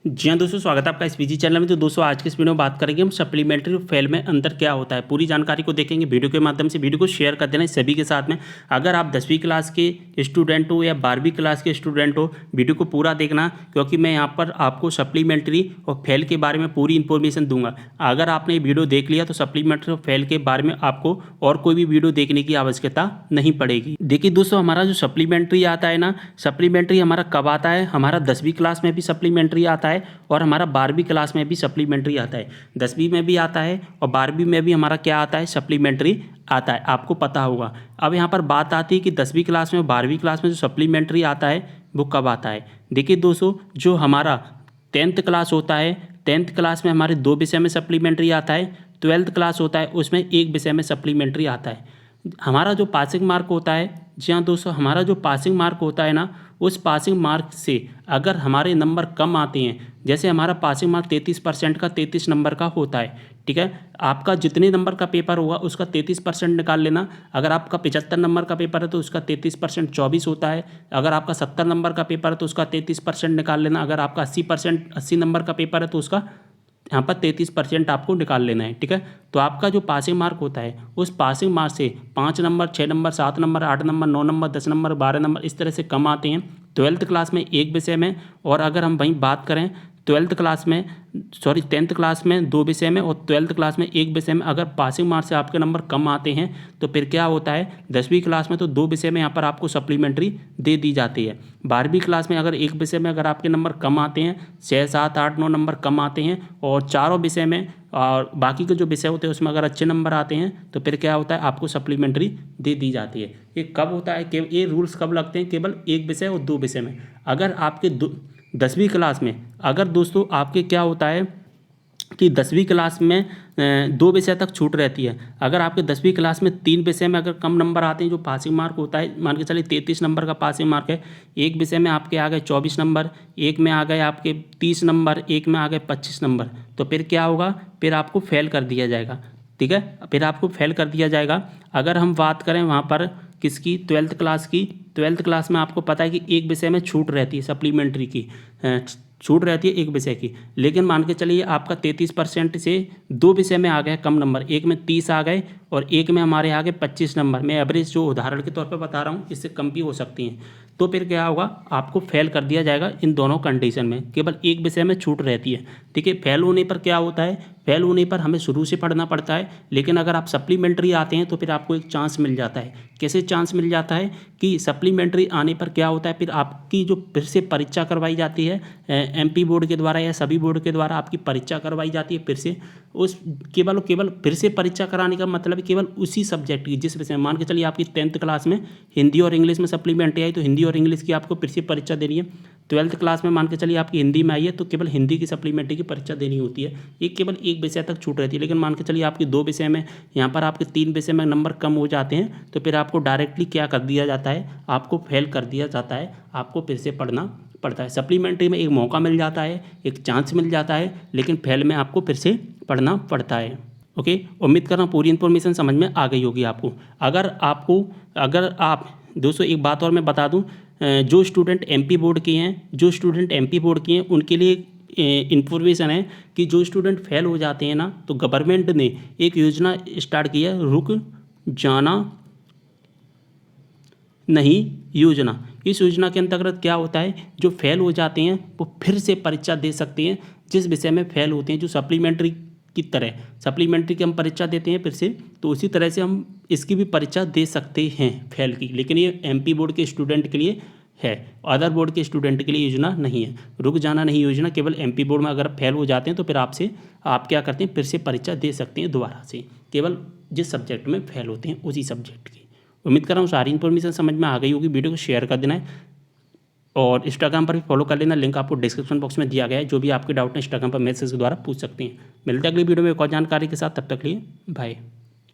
जी हाँ दोस्तों, स्वागत है आपका इस पीजी चैनल में। तो दोस्तों आज के इस वीडियो में बात करेंगे हम सप्लीमेंट्री और फेल में अंतर क्या होता है। पूरी जानकारी को देखेंगे वीडियो के माध्यम से। वीडियो को शेयर कर देना सभी के साथ में। अगर आप 10वीं क्लास के स्टूडेंट हो या 12वीं क्लास के स्टूडेंट हो, वीडियो को पूरा देखना, क्योंकि मैं यहाँ पर आपको सप्लीमेंट्री और फेल के बारे में पूरी इन्फॉर्मेशन दूंगा। अगर आपने वीडियो देख लिया तो सप्लीमेंट्री और फेल के बारे में आपको और कोई भी वीडियो देखने की आवश्यकता नहीं पड़ेगी। देखिए दोस्तों, हमारा जो सप्लीमेंट्री आता है ना, सप्लीमेंट्री हमारा कब आता है? हमारा 10वीं क्लास में भी सप्लीमेंट्री आता है और हमारा 12वीं क्लास में भी सप्लीमेंट्री आता है। 10वीं में भी आता है और 12वीं में भी हमारा क्या आता है? सप्लीमेंट्री आता है, आपको पता होगा। अब यहाँ पर बात आती है कि 10वीं क्लास में और 12वीं क्लास में जो सप्लीमेंट्री आता है वो कब आता है। देखिए दोस्तों, जो हमारा 10th क्लास होता है, 10th क्लास में हमारे 2 विषय में सप्लीमेंट्री आता है। 12th क्लास होता है, उसमें 1 विषय में सप्लीमेंट्री आता है। हमारा जो पासिंग मार्क होता है, जी हाँ दोस्तों, हमारा जो पासिंग मार्क होता है ना, उस पासिंग मार्क से अगर हमारे नंबर कम आते हैं, जैसे हमारा पासिंग मार्क 33% का 33 नंबर का होता है, ठीक है। आपका जितने नंबर का पेपर होगा उसका 33% निकाल लेना। अगर आपका 75 नंबर का पेपर है तो उसका 33% 24 होता है। अगर आपका 70 नंबर का पेपर है तो उसका 33% निकाल लेना। अगर आपका 80 नंबर का पेपर है तो उसका यहाँ पर 33% आपको निकाल लेना है, ठीक है। तो आपका जो पासिंग मार्क होता है, उस पासिंग मार्क से 5 number, 6 number, 7 number, 8 number, 9 number, 10 number, 12 number, इस तरह से कम आते हैं 12th क्लास में 1 विषय में। और अगर हम वहीं बात करें 10th क्लास में 2 विषय में और 12th क्लास में 1 विषय में, अगर पासिंग मार्क से आपके नंबर कम आते हैं तो फिर क्या होता है? 10वीं क्लास में तो 2 विषय में यहाँ पर आपको सप्लीमेंट्री दे दी जाती है। 12वीं क्लास में अगर 1 विषय में अगर आपके नंबर कम आते हैं, 6, 7, 8, 9 नंबर कम आते हैं, और चारों विषय में और बाकी के जो विषय होते हैं उसमें अगर अच्छे नंबर आते हैं तो फिर क्या होता है? आपको सप्लीमेंट्री दे दी जाती है। ये कब होता है? केवल ये रूल्स कब लगते हैं? केवल 1 विषय और 2 विषय में। अगर आपके 10वीं क्लास में अगर दोस्तों आपके क्या होता है कि 10वीं क्लास में 2 विषय तक छूट रहती है। अगर आपके 10वीं क्लास में 3 विषय में अगर कम नंबर आते हैं, जो पासिंग मार्क होता है, मान के चलिए 33 नंबर का पासिंग मार्क है, एक विषय में आपके आ गए 24 नंबर, एक में आ गए आपके 30 नंबर, एक में आ गए 25 नंबर, तो फिर क्या होगा? फिर आपको फेल कर दिया जाएगा, ठीक है। फिर आपको फेल कर दिया जाएगा। अगर हम बात करें वहाँ पर किसकी? 12th क्लास की। 12th क्लास में आपको पता है कि एक विषय में छूट रहती है सप्लीमेंट्री की, छूट रहती है एक विषय की। लेकिन मान के चलिए आपका 33% से 2 विषय में आ गए कम नंबर, एक में 30 आ गए और एक में हमारे आ गए 25 नंबर। मैं एवरेज जो उदाहरण के तौर पर बता रहा हूँ, इससे कम भी हो सकती हैं। तो फिर क्या होगा? आपको फेल कर दिया जाएगा इन दोनों कंडीशन में। केवल एक विषय में छूट रहती है, ठीक है। फेल होने पर क्या होता है? फेल होने पर हमें शुरू से पढ़ना पड़ता है। लेकिन अगर आप सप्लीमेंट्री आते हैं तो फिर आपको एक चांस मिल जाता है। कैसे चांस मिल जाता है? कि सप्लीमेंट्री आने पर क्या होता है, फिर आपकी जो फिर से परीक्षा करवाई जाती है एमपी बोर्ड के द्वारा या सभी बोर्ड के द्वारा आपकी परीक्षा करवाई जाती है फिर से। उस केवल फिर से परीक्षा कराने का मतलब है केवल उसी सब्जेक्ट की, जिस विषय में मान के चलिए आपकी 10th क्लास में हिंदी और इंग्लिश में सप्लीमेंट्री आई तो हिंदी और इंग्लिश की आपको फिर से परीक्षा देनी है। 12th क्लास में मान के चलिए आपकी हिंदी में आई है तो केवल हिंदी की सप्लीमेंट्री की परीक्षा देनी होती है। ये केवल एक विषय तक छूट रहती है। लेकिन मान के चलिए आपकी 2 विषय में, यहाँ पर आपके 3 विषय में नंबर कम हो जाते हैं तो फिर आपको डायरेक्टली क्या कर दिया जाता है? आपको फेल कर दिया जाता है। आपको फिर से पढ़ना पड़ता है। सप्लीमेंट्री में एक मौका मिल जाता है, एक चांस मिल जाता है, लेकिन फेल में आपको फिर से पढ़ना पड़ता है। ओके, उम्मीद कर रहा हूँ पूरी इन्फॉर्मेशन समझ में आ गई होगी आपको। अगर आप दोस्तों एक बात और मैं बता दूं, जो स्टूडेंट एमपी बोर्ड के हैं उनके लिए इन्फॉर्मेशन है कि जो स्टूडेंट फेल हो जाते हैं ना, तो गवर्नमेंट ने एक योजना स्टार्ट की है, रुक जाना नहीं योजना। इस योजना के अंतर्गत क्या होता है? जो फेल हो जाते हैं वो फिर से परीक्षा दे सकते हैं जिस विषय में फेल होते हैं। जो सप्लीमेंट्री की तरह सप्लीमेंट्री की हम परीक्षा देते हैं फिर से, तो उसी तरह से हम इसकी भी परीक्षा दे सकते हैं फेल की। लेकिन ये एमपी बोर्ड के स्टूडेंट के लिए है, अदर बोर्ड के स्टूडेंट के लिए योजना नहीं है। रुक जाना नहीं योजना केवल एमपी बोर्ड में अगर फेल हो जाते हैं तो फिर आप क्या करते हैं? फिर से परीक्षा दे सकते हैं दोबारा से, केवल जिस सब्जेक्ट में फेल होते हैं उसी सब्जेक्ट की। उम्मीद कर रहा हूँ सारी इन्फॉर्मेशन समझ में आ गई होगी। वीडियो को शेयर कर देना है और इंस्टाग्राम पर भी फॉलो कर लेना, लिंक आपको डिस्क्रिप्शन बॉक्स में दिया गया है। जो भी आपके डाउट है इंस्टाग्राम पर मैसेज के द्वारा पूछ सकते हैं। मिलते हैं अगली वीडियो में एक और जानकारी के साथ, तब तक लिए बाय।